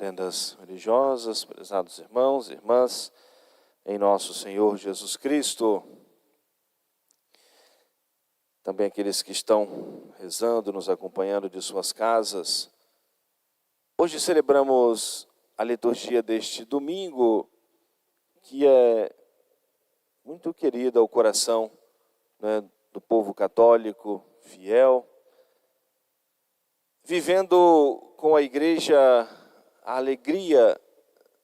reverendas religiosas, prezados irmãos e irmãs, em nosso Senhor Jesus Cristo. Também aqueles que estão rezando, nos acompanhando de suas casas. Hoje celebramos a liturgia deste domingo, que é muito querida ao coração, né, do povo católico fiel, vivendo com a igreja a alegria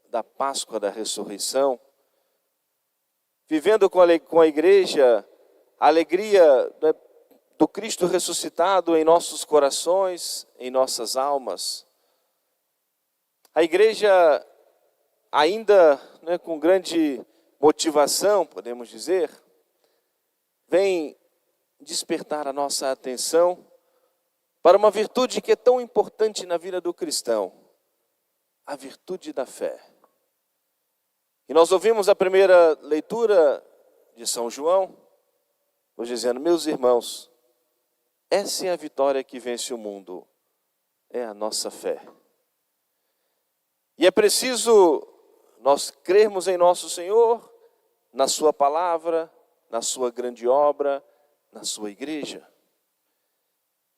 da Páscoa da ressurreição, vivendo com a igreja a alegria, né, do Cristo ressuscitado em nossos corações, em nossas almas. A igreja ainda, né, com grande motivação, podemos dizer, vem despertar a nossa atenção para uma virtude que é tão importante na vida do cristão, a virtude da fé. E nós ouvimos a primeira leitura de São João, nos dizendo: meus irmãos, essa é a vitória que vence o mundo, é a nossa fé. E é preciso nós crermos em nosso Senhor, na sua palavra, na sua grande obra, na sua igreja.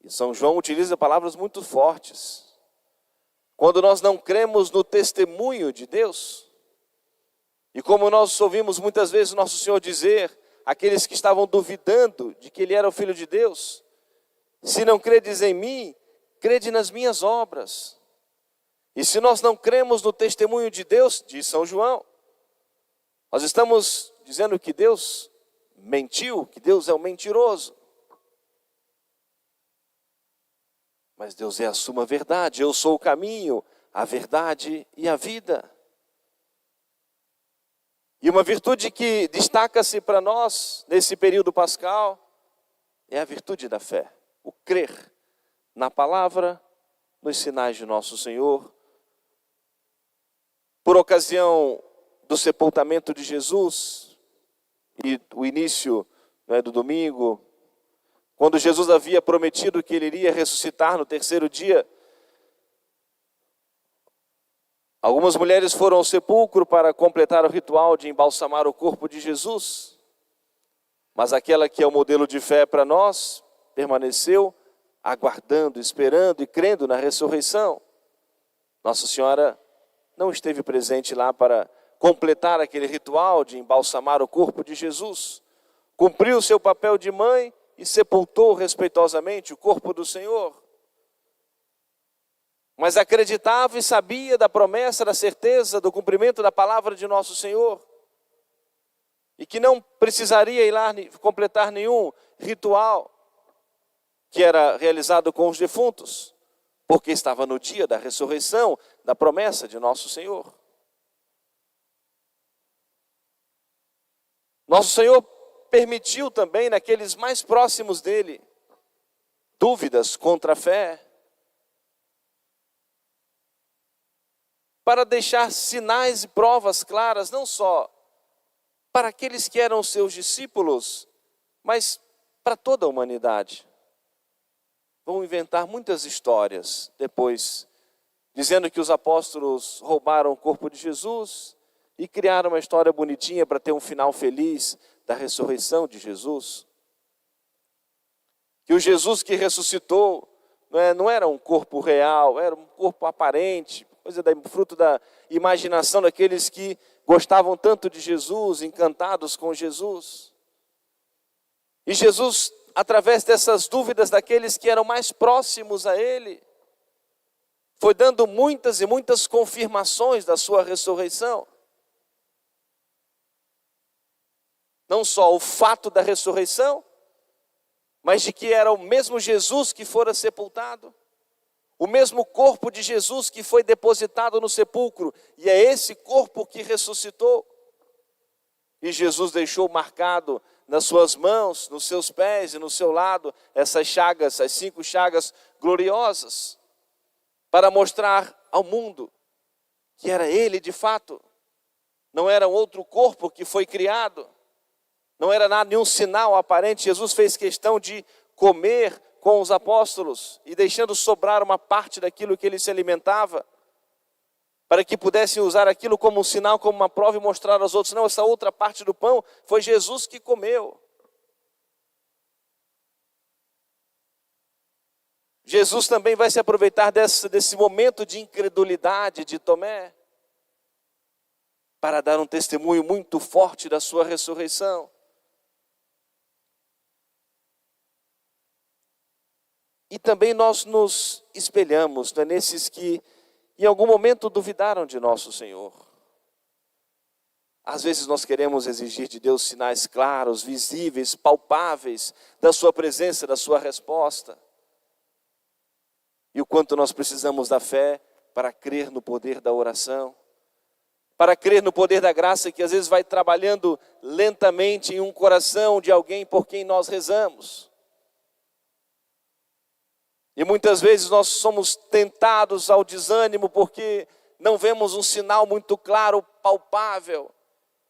E São João utiliza palavras muito fortes. Quando nós não cremos no testemunho de Deus, e como nós ouvimos muitas vezes nosso Senhor dizer, aqueles que estavam duvidando de que Ele era o Filho de Deus: se não credes em mim, crede nas minhas obras. E se nós não cremos no testemunho de Deus, diz São João, nós estamos dizendo que Deus mentiu, que Deus é um mentiroso. Mas Deus é a suma verdade, eu sou o caminho, a verdade e a vida. E uma virtude que destaca-se para nós nesse período pascal é a virtude da fé, o crer na palavra, nos sinais de nosso Senhor. Por ocasião do sepultamento de Jesus e o início, né, do domingo, quando Jesus havia prometido que Ele iria ressuscitar no terceiro dia, algumas mulheres foram ao sepulcro para completar o ritual de embalsamar o corpo de Jesus. Mas aquela que é o modelo de fé para nós, permaneceu aguardando, esperando e crendo na ressurreição. Nossa Senhora não esteve presente lá para completar aquele ritual de embalsamar o corpo de Jesus. Cumpriu o seu papel de mãe e sepultou respeitosamente o corpo do Senhor. Mas acreditava e sabia da promessa, da certeza, do cumprimento da palavra de nosso Senhor. E que não precisaria ir lá completar nenhum ritual que era realizado com os defuntos, porque estava no dia da ressurreição, da promessa de nosso Senhor. Nosso Senhor permitiu também, naqueles mais próximos dele, dúvidas contra a fé, para deixar sinais e provas claras, não só para aqueles que eram seus discípulos, mas para toda a humanidade. Vão inventar muitas histórias depois, dizendo que os apóstolos roubaram o corpo de Jesus e criaram uma história bonitinha para ter um final feliz da ressurreição de Jesus. Que o Jesus que ressuscitou não era um corpo real, era um corpo aparente, fruto da imaginação daqueles que gostavam tanto de Jesus, encantados com Jesus. E Jesus, através dessas dúvidas daqueles que eram mais próximos a Ele, foi dando muitas e muitas confirmações da sua ressurreição. Não só o fato da ressurreição, mas de que era o mesmo Jesus que fora sepultado, o mesmo corpo de Jesus que foi depositado no sepulcro, e é esse corpo que ressuscitou. E Jesus deixou marcado nas suas mãos, nos seus pés e no seu lado, essas chagas, as 5 chagas gloriosas, para mostrar ao mundo que era Ele de fato, não era outro corpo que foi criado, não era nada, nenhum sinal aparente. Jesus fez questão de comer com os apóstolos e deixando sobrar uma parte daquilo que ele se alimentava. para que pudessem usar aquilo como um sinal, como uma prova e mostrar aos outros. Não, essa outra parte do pão foi Jesus que comeu. Jesus também vai se aproveitar desse momento de incredulidade de Tomé para dar um testemunho muito forte da sua ressurreição. E também nós nos espelhamos, não é, nesses que em algum momento duvidaram de nosso Senhor. Às vezes nós queremos exigir de Deus sinais claros, visíveis, palpáveis da sua presença, da sua resposta. E o quanto nós precisamos da fé para crer no poder da oração, para crer no poder da graça que às vezes vai trabalhando lentamente em um coração de alguém por quem nós rezamos. E muitas vezes nós somos tentados ao desânimo porque não vemos um sinal muito claro, palpável,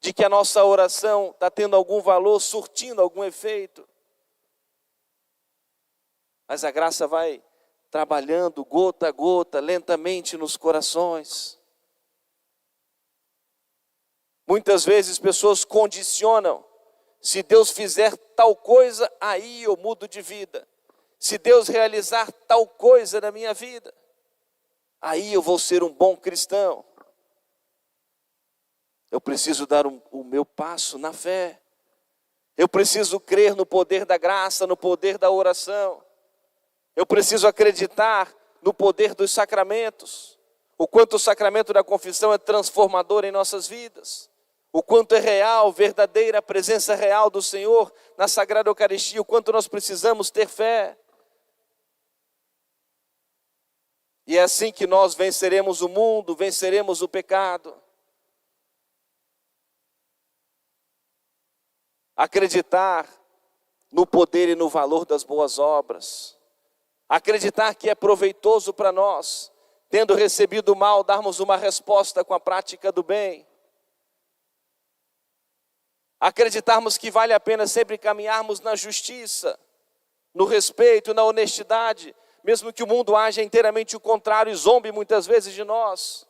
de que a nossa oração está tendo algum valor, surtindo algum efeito. Mas a graça vai trabalhando gota a gota, lentamente nos corações. Muitas vezes pessoas condicionam: se Deus fizer tal coisa, aí eu mudo de vida. Se Deus realizar tal coisa na minha vida, aí eu vou ser um bom cristão. Eu preciso dar o meu passo na fé. Eu preciso crer no poder da graça, no poder da oração. Eu preciso acreditar no poder dos sacramentos. O quanto o sacramento da confissão é transformador em nossas vidas. O quanto é real, verdadeira a presença real do Senhor na Sagrada Eucaristia. O quanto nós precisamos ter fé. E é assim que nós venceremos o mundo, venceremos o pecado. Acreditar no poder e no valor das boas obras. Acreditar que é proveitoso para nós, tendo recebido o mal, darmos uma resposta com a prática do bem. Acreditarmos que vale a pena sempre caminharmos na justiça, no respeito, na honestidade, mesmo que o mundo haja inteiramente o contrário e zombe muitas vezes de nós.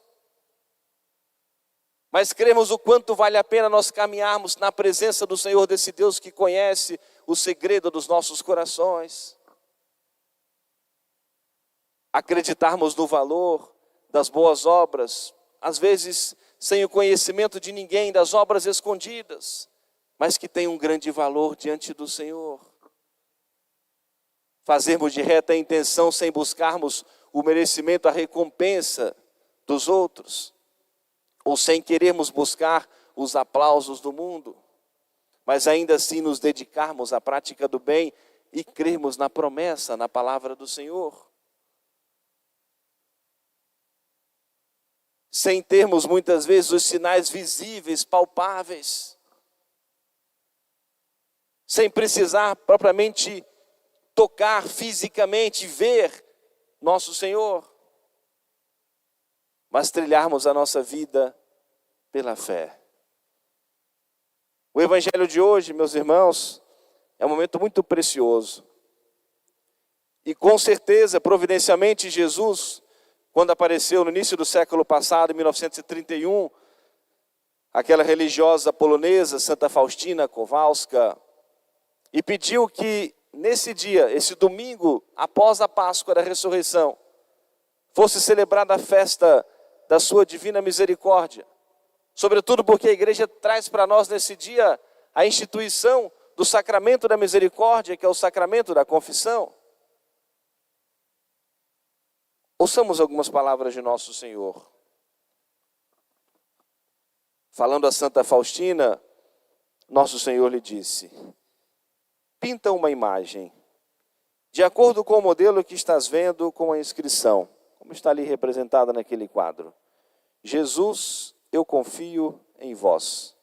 Mas cremos o quanto vale a pena nós caminharmos na presença do Senhor, desse Deus que conhece o segredo dos nossos corações. Acreditarmos no valor das boas obras, às vezes sem o conhecimento de ninguém, das obras escondidas, mas que têm um grande valor diante do Senhor. Fazermos de reta intenção sem buscarmos o merecimento, a recompensa dos outros, ou sem querermos buscar os aplausos do mundo, mas ainda assim nos dedicarmos à prática do bem e crermos na promessa, na palavra do Senhor. Sem termos muitas vezes os sinais visíveis, palpáveis, sem precisar propriamente tocar fisicamente, ver nosso Senhor, mas trilharmos a nossa vida pela fé. O Evangelho de hoje, meus irmãos, é um momento muito precioso. E com certeza, providencialmente, Jesus, quando apareceu no início do século passado, em 1931, aquela religiosa polonesa, Santa Faustina Kowalska, e pediu que nesse dia, esse domingo, após a Páscoa da Ressurreição, fosse celebrada a festa da sua divina misericórdia. Sobretudo porque a igreja traz para nós nesse dia a instituição do sacramento da misericórdia, que é o sacramento da confissão. Ouçamos algumas palavras de nosso Senhor. Falando a Santa Faustina, nosso Senhor lhe disse: pinta uma imagem, de acordo com o modelo que estás vendo com a inscrição, como está ali representada naquele quadro. Jesus, eu confio em vós.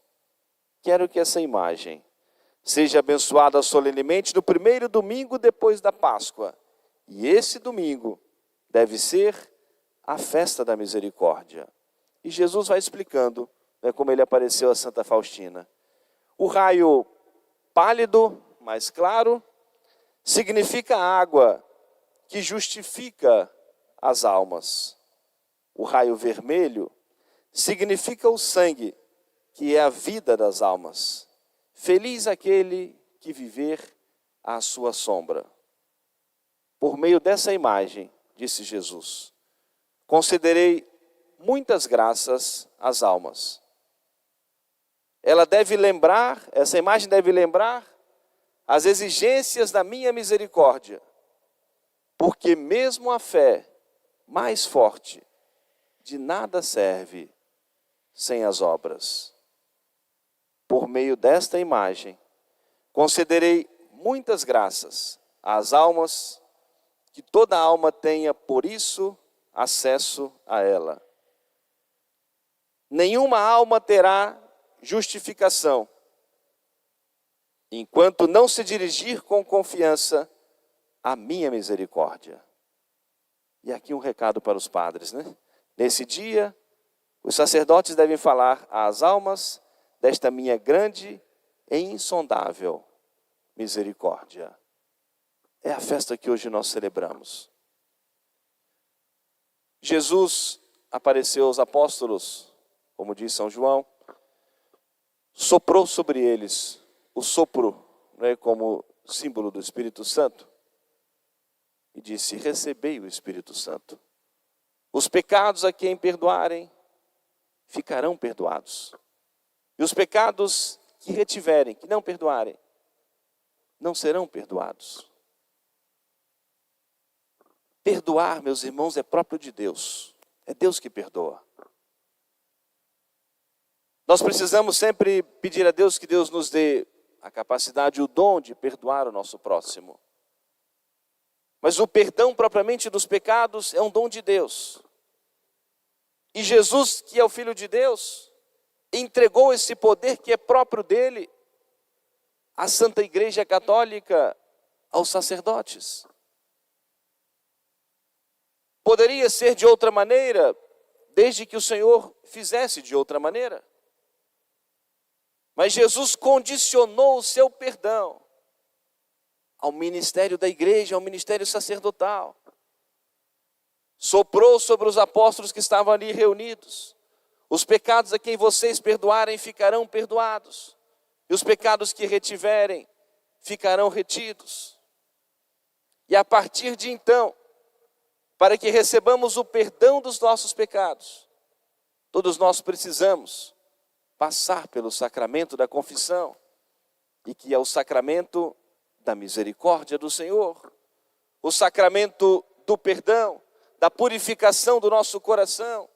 Quero que essa imagem seja abençoada solenemente no primeiro domingo depois da Páscoa. E esse domingo deve ser a festa da misericórdia. E Jesus vai explicando, né, como ele apareceu a Santa Faustina. O raio pálido, mais claro, significa a água que justifica as almas. o raio vermelho, significa o sangue, que é a vida das almas. Feliz aquele que viver à sua sombra. Por meio dessa imagem, disse Jesus, concederei muitas graças às almas. Essa imagem deve lembrar as exigências da minha misericórdia, porque mesmo a fé mais forte de nada serve sem as obras. Por meio desta imagem, concederei muitas graças às almas, que toda alma tenha, por isso, acesso a ela. Nenhuma alma terá justificação, enquanto não se dirigir com confiança à minha misericórdia. E aqui um recado para os padres, né? Nesse dia, os sacerdotes devem falar às almas desta minha grande e insondável misericórdia. É a festa que hoje nós celebramos. Jesus apareceu aos apóstolos, como diz São João, soprou sobre eles o sopro, né, como símbolo do Espírito Santo, e disse: recebei o Espírito Santo. Os pecados a quem perdoarem ficarão perdoados. E os pecados que retiverem, que não perdoarem, não serão perdoados. Perdoar, meus irmãos, é próprio de Deus. É Deus que perdoa. Nós precisamos sempre pedir a Deus que Deus nos dê a capacidade, o dom de perdoar o nosso próximo. Mas o perdão propriamente dos pecados é um dom de Deus. E Jesus, que é o Filho de Deus, entregou esse poder que é próprio dele à Santa Igreja Católica, aos sacerdotes. Poderia ser de outra maneira, desde que o Senhor fizesse de outra maneira. Mas Jesus condicionou o seu perdão ao ministério da igreja, ao ministério sacerdotal. Soprou sobre os apóstolos que estavam ali reunidos: os pecados a quem vocês perdoarem ficarão perdoados, e os pecados que retiverem ficarão retidos. E a partir de então, para que recebamos o perdão dos nossos pecados, todos nós precisamos passar pelo sacramento da confissão, e que é o sacramento da misericórdia do Senhor, o sacramento do perdão, da purificação do nosso coração,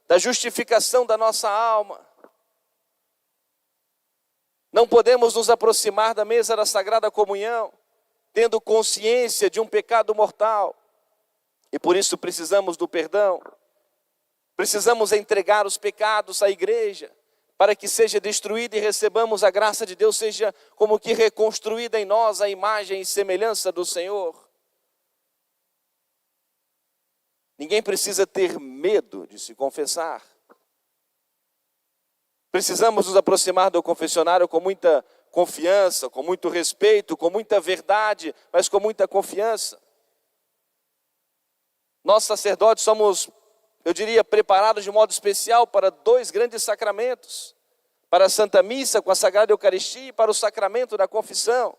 da justificação da nossa alma. Não podemos nos aproximar da mesa da Sagrada Comunhão tendo consciência de um pecado mortal, e por isso precisamos do perdão. Precisamos entregar os pecados à igreja, para que seja destruída e recebamos a graça de Deus, seja como que reconstruída em nós a imagem e semelhança do Senhor. Ninguém precisa ter medo de se confessar. Precisamos nos aproximar do confessionário com muita confiança, com muito respeito, com muita verdade, mas com muita confiança. Nós sacerdotes somos, eu diria, preparados de modo especial para dois grandes sacramentos: para a Santa Missa com a Sagrada Eucaristia e para o sacramento da confissão.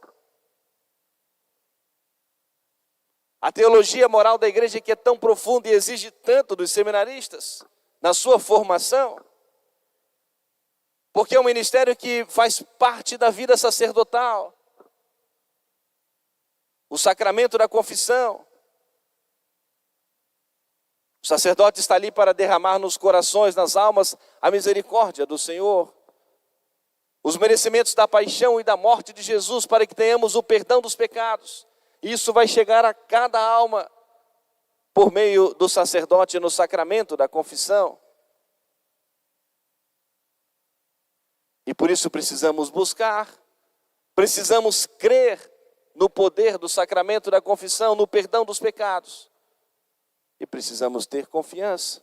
A teologia moral da igreja, que é tão profunda e exige tanto dos seminaristas na sua formação, porque é um ministério que faz parte da vida sacerdotal. O sacramento da confissão. O sacerdote está ali para derramar nos corações, nas almas, a misericórdia do Senhor, os merecimentos da paixão e da morte de Jesus, para que tenhamos o perdão dos pecados. Isso vai chegar a cada alma por meio do sacerdote no sacramento da confissão. E por isso precisamos buscar, precisamos crer no poder do sacramento da confissão, no perdão dos pecados. E precisamos ter confiança.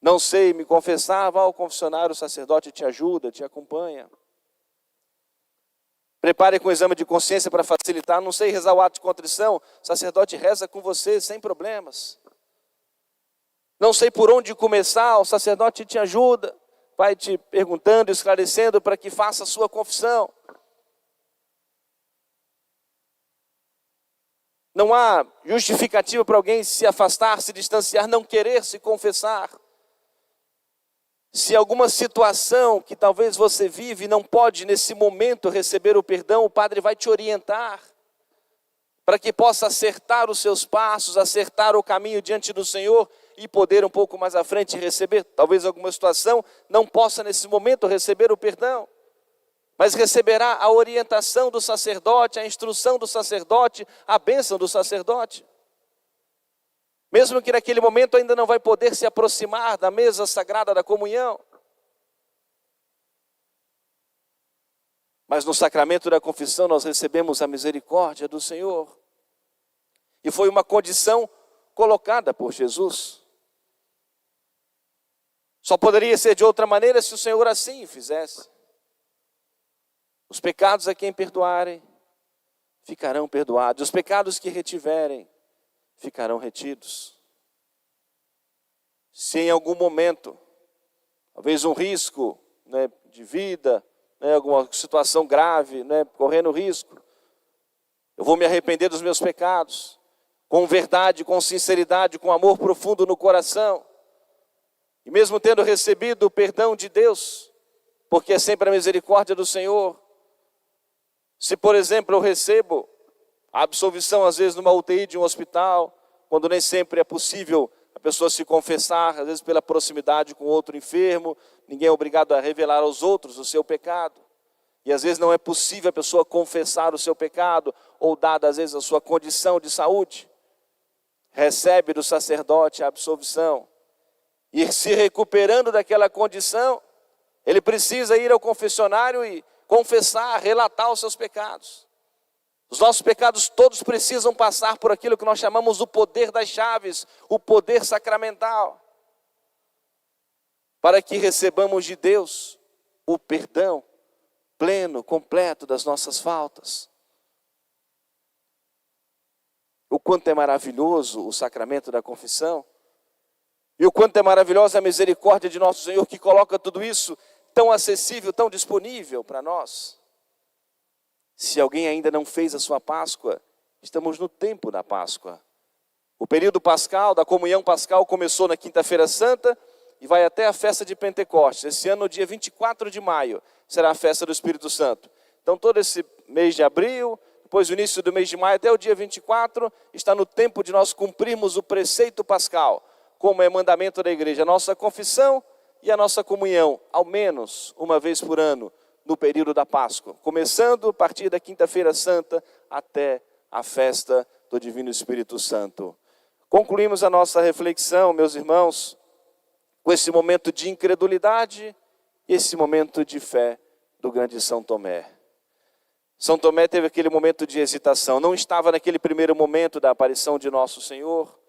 Não sei me confessar, vá ao confessionário, o sacerdote te ajuda, te acompanha. Prepare com o exame de consciência para facilitar. Não sei rezar o ato de contrição, o sacerdote reza com você sem problemas. Não sei por onde começar, o sacerdote te ajuda, vai te perguntando, esclarecendo para que faça a sua confissão. Não há justificativa para alguém se afastar, se distanciar, não querer se confessar. Se alguma situação que talvez você vive e não pode nesse momento receber o perdão, o padre vai te orientar para que possa acertar os seus passos, acertar o caminho diante do Senhor e poder um pouco mais à frente receber. Talvez alguma situação não possa nesse momento receber o perdão, mas receberá a orientação do sacerdote, a instrução do sacerdote, a bênção do sacerdote. Mesmo que naquele momento ainda não vai poder se aproximar da mesa sagrada da comunhão. Mas no sacramento da confissão nós recebemos a misericórdia do Senhor. E foi uma condição colocada por Jesus. Só poderia ser de outra maneira se o Senhor assim fizesse. Os pecados a quem perdoarem, ficarão perdoados. Os pecados que retiverem, ficarão retidos. Se em algum momento, talvez um risco, de vida, alguma situação grave, correndo risco, eu vou me arrepender dos meus pecados, com verdade, com sinceridade, com amor profundo no coração, e mesmo tendo recebido o perdão de Deus, porque é sempre a misericórdia do Senhor. Se, por exemplo, eu recebo a absolvição, às vezes, numa UTI de um hospital, quando nem sempre é possível a pessoa se confessar, às vezes pela proximidade com outro enfermo, ninguém é obrigado a revelar aos outros o seu pecado. E às vezes não é possível a pessoa confessar o seu pecado, ou dada às vezes a sua condição de saúde, recebe do sacerdote a absolvição. E se recuperando daquela condição, ele precisa ir ao confessionário e confessar, relatar os seus pecados. Os nossos pecados todos precisam passar por aquilo que nós chamamos o poder das chaves, o poder sacramental, para que recebamos de Deus o perdão pleno, completo das nossas faltas. O quanto é maravilhoso o sacramento da confissão, e o quanto é maravilhosa a misericórdia de nosso Senhor, que coloca tudo isso tão acessível, tão disponível para nós. Se alguém ainda não fez a sua Páscoa, estamos no tempo da Páscoa. O período pascal, da comunhão pascal, começou na Quinta-feira Santa e vai até a festa de Pentecostes. Esse ano, no dia 24 de maio, será a festa do Espírito Santo. Então, todo esse mês de abril, depois o início do mês de maio, até o dia 24, está no tempo de nós cumprirmos o preceito pascal, como é mandamento da igreja, a nossa confissão e a nossa comunhão, ao menos uma vez por ano, no período da Páscoa, começando a partir da Quinta-feira Santa até a festa do Divino Espírito Santo. Concluímos a nossa reflexão, meus irmãos, com esse momento de incredulidade e esse momento de fé do grande São Tomé. São Tomé teve aquele momento de hesitação, não estava naquele primeiro momento da aparição de nosso Senhor,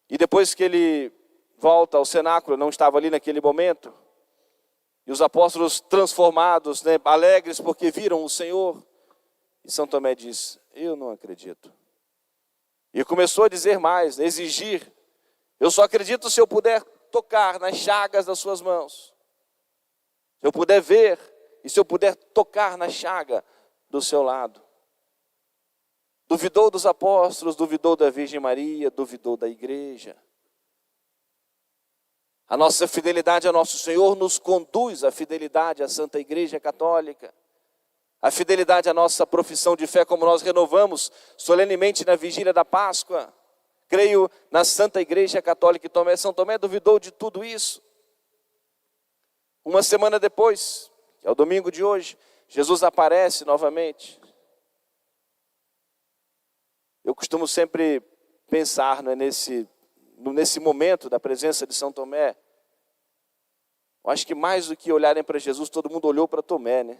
e depois que ele volta ao cenáculo, não estava ali naquele momento. E os apóstolos transformados, alegres porque viram o Senhor. E São Tomé diz, eu não acredito. E começou a dizer mais, a exigir. Eu só acredito se eu puder tocar nas chagas das suas mãos. Se eu puder ver e se eu puder tocar na chaga do seu lado. Duvidou dos apóstolos, duvidou da Virgem Maria, duvidou da igreja. A nossa fidelidade ao nosso Senhor nos conduz à fidelidade à Santa Igreja Católica. A fidelidade à nossa profissão de fé, como nós renovamos solenemente na vigília da Páscoa. Creio na Santa Igreja Católica. E São Tomé duvidou de tudo isso. Uma semana depois, que é o domingo de hoje, Jesus aparece novamente. Eu costumo sempre pensar, nesse momento da presença de São Tomé, eu acho que mais do que olharem para Jesus, todo mundo olhou para Tomé,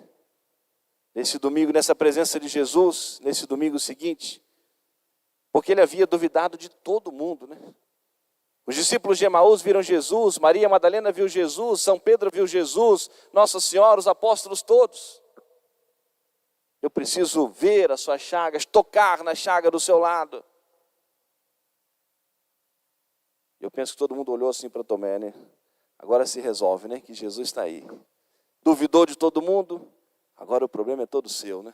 Nesse domingo, nessa presença de Jesus, nesse domingo seguinte, porque ele havia duvidado de todo mundo, Os discípulos de Emaús viram Jesus, Maria Madalena viu Jesus, São Pedro viu Jesus, Nossa Senhora, os apóstolos todos. Eu preciso ver as suas chagas, tocar na chaga do seu lado. Eu penso que todo mundo olhou assim para Tomé, né? Agora se resolve, né? Que Jesus está aí. Duvidou de todo mundo, agora o problema é todo seu, né?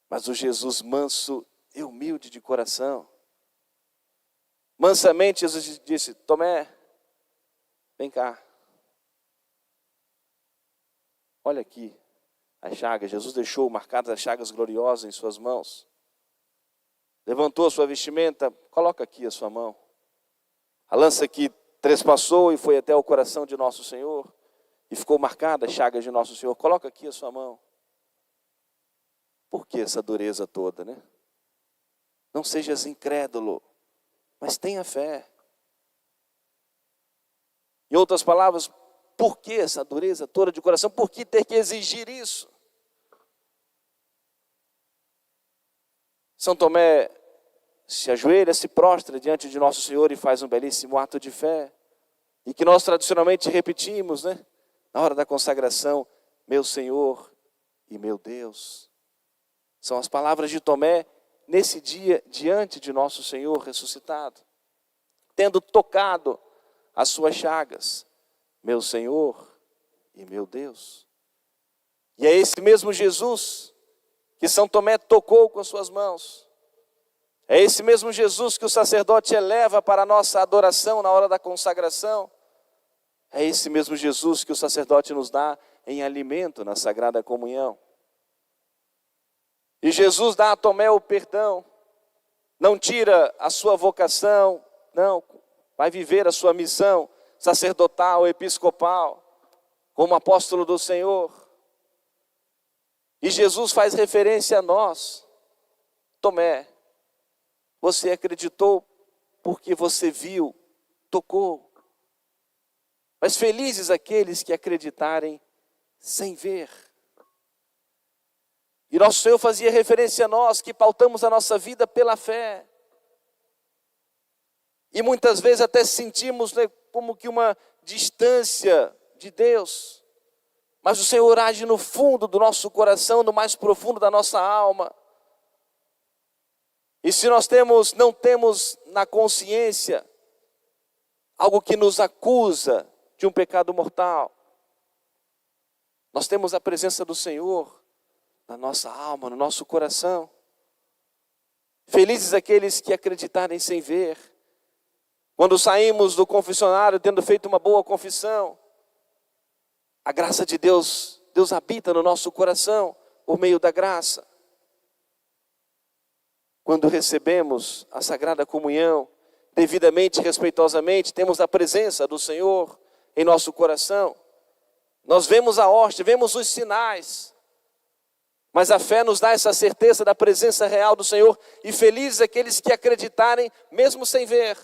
Mas o Jesus manso e humilde de coração. Mansamente Jesus disse: Tomé, vem cá. Olha aqui as chagas. Jesus deixou marcadas as chagas gloriosas em suas mãos. Levantou a sua vestimenta, coloca aqui a sua mão. A lança que trespassou e foi até o coração de nosso Senhor, e ficou marcada as chagas de nosso Senhor, coloca aqui a sua mão. Por que essa dureza toda, né? Não sejas incrédulo, mas tenha fé. Em outras palavras, por que essa dureza toda de coração? Por que ter que exigir isso? São Tomé se ajoelha, se prostra diante de nosso Senhor e faz um belíssimo ato de fé. E que nós tradicionalmente repetimos, né? Na hora da consagração, meu Senhor e meu Deus. São as palavras de Tomé nesse dia diante de nosso Senhor ressuscitado. Tendo tocado as suas chagas, meu Senhor e meu Deus. E é esse mesmo Jesus que São Tomé tocou com as suas mãos. É esse mesmo Jesus que o sacerdote eleva para a nossa adoração na hora da consagração. É esse mesmo Jesus que o sacerdote nos dá em alimento na Sagrada Comunhão. E Jesus dá a Tomé o perdão, não tira a sua vocação, não, vai viver a sua missão sacerdotal, episcopal, como apóstolo do Senhor. E Jesus faz referência a nós. Tomé, você acreditou porque você viu, tocou. Mas felizes aqueles que acreditarem sem ver. E nosso Senhor fazia referência a nós, que pautamos a nossa vida pela fé. E muitas vezes até sentimos, né, como que uma distância de Deus. Mas o Senhor age no fundo do nosso coração, no mais profundo da nossa alma. E se nós não temos na consciência algo que nos acusa de um pecado mortal, nós temos a presença do Senhor na nossa alma, no nosso coração. Felizes aqueles que acreditarem sem ver. Quando saímos do confessionário tendo feito uma boa confissão, a graça de Deus, Deus habita no nosso coração por meio da graça. Quando recebemos a Sagrada Comunhão, devidamente, respeitosamente, temos a presença do Senhor em nosso coração. Nós vemos a hóstia, vemos os sinais, mas a fé nos dá essa certeza da presença real do Senhor. E felizes aqueles que acreditarem, mesmo sem ver.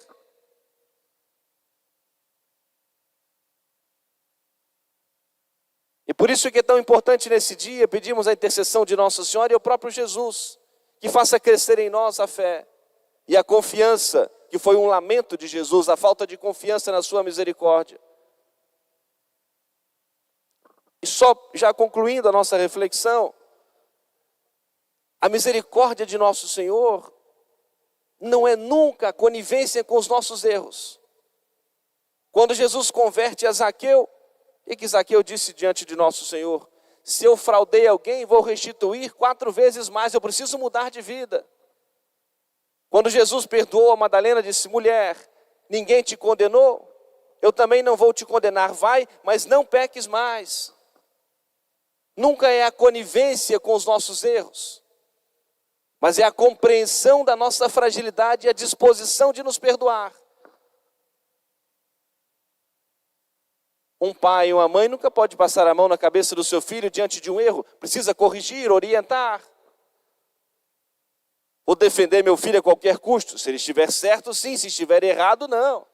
E por isso que é tão importante nesse dia, pedimos a intercessão de Nossa Senhora e o próprio Jesus, que faça crescer em nós a fé e a confiança, que foi um lamento de Jesus, a falta de confiança na sua misericórdia. E só já concluindo a nossa reflexão, a misericórdia de nosso Senhor não é nunca a conivência com os nossos erros. Quando Jesus converte a Zaqueu, e que Zaqueu disse diante de nosso Senhor: se eu fraudei alguém, vou restituir 4 vezes mais, eu preciso mudar de vida. Quando Jesus perdoou a Madalena, disse: mulher, ninguém te condenou? Eu também não vou te condenar, vai, mas não peques mais. Nunca é a conivência com os nossos erros, mas é a compreensão da nossa fragilidade e a disposição de nos perdoar. Um pai e uma mãe nunca pode passar a mão na cabeça do seu filho diante de um erro. Precisa corrigir, orientar. Vou defender meu filho a qualquer custo. Se ele estiver certo, sim. Se estiver errado, não.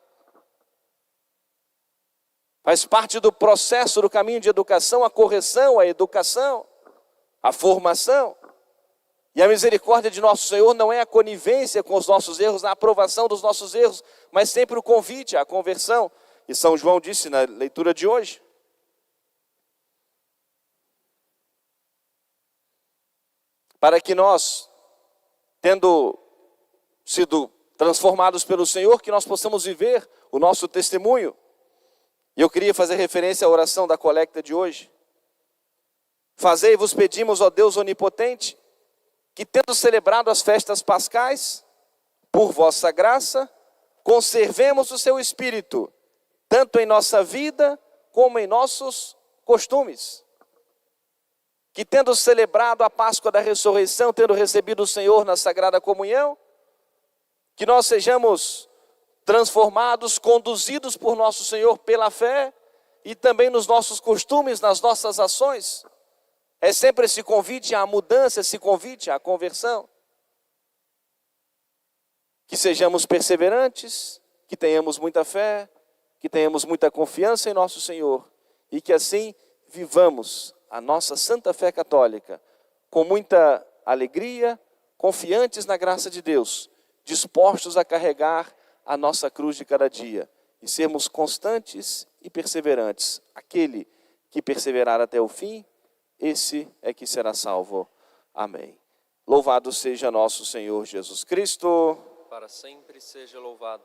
Faz parte do processo, do caminho de educação, a correção, a educação, a formação. E a misericórdia de nosso Senhor não é a conivência com os nossos erros, a aprovação dos nossos erros, mas sempre o convite à conversão. E São João disse na leitura de hoje: para que nós, tendo sido transformados pelo Senhor, que nós possamos viver o nosso testemunho. E eu queria fazer referência à oração da coleta de hoje. Fazei, vos pedimos, ó Deus onipotente, que tendo celebrado as festas pascais, por vossa graça, conservemos o seu Espírito, tanto em nossa vida, como em nossos costumes. Que tendo celebrado a Páscoa da ressurreição, tendo recebido o Senhor na Sagrada Comunhão, que nós sejamos transformados, conduzidos por nosso Senhor pela fé, e também nos nossos costumes, nas nossas ações. É sempre esse convite à mudança, esse convite à conversão. Que sejamos perseverantes, que tenhamos muita fé, que tenhamos muita confiança em nosso Senhor, e que assim vivamos a nossa santa fé católica com muita alegria, confiantes na graça de Deus, dispostos a carregar a nossa cruz de cada dia e sermos constantes e perseverantes. Aquele que perseverar até o fim, esse é que será salvo. Amém. Louvado seja nosso Senhor Jesus Cristo. Para sempre seja louvado.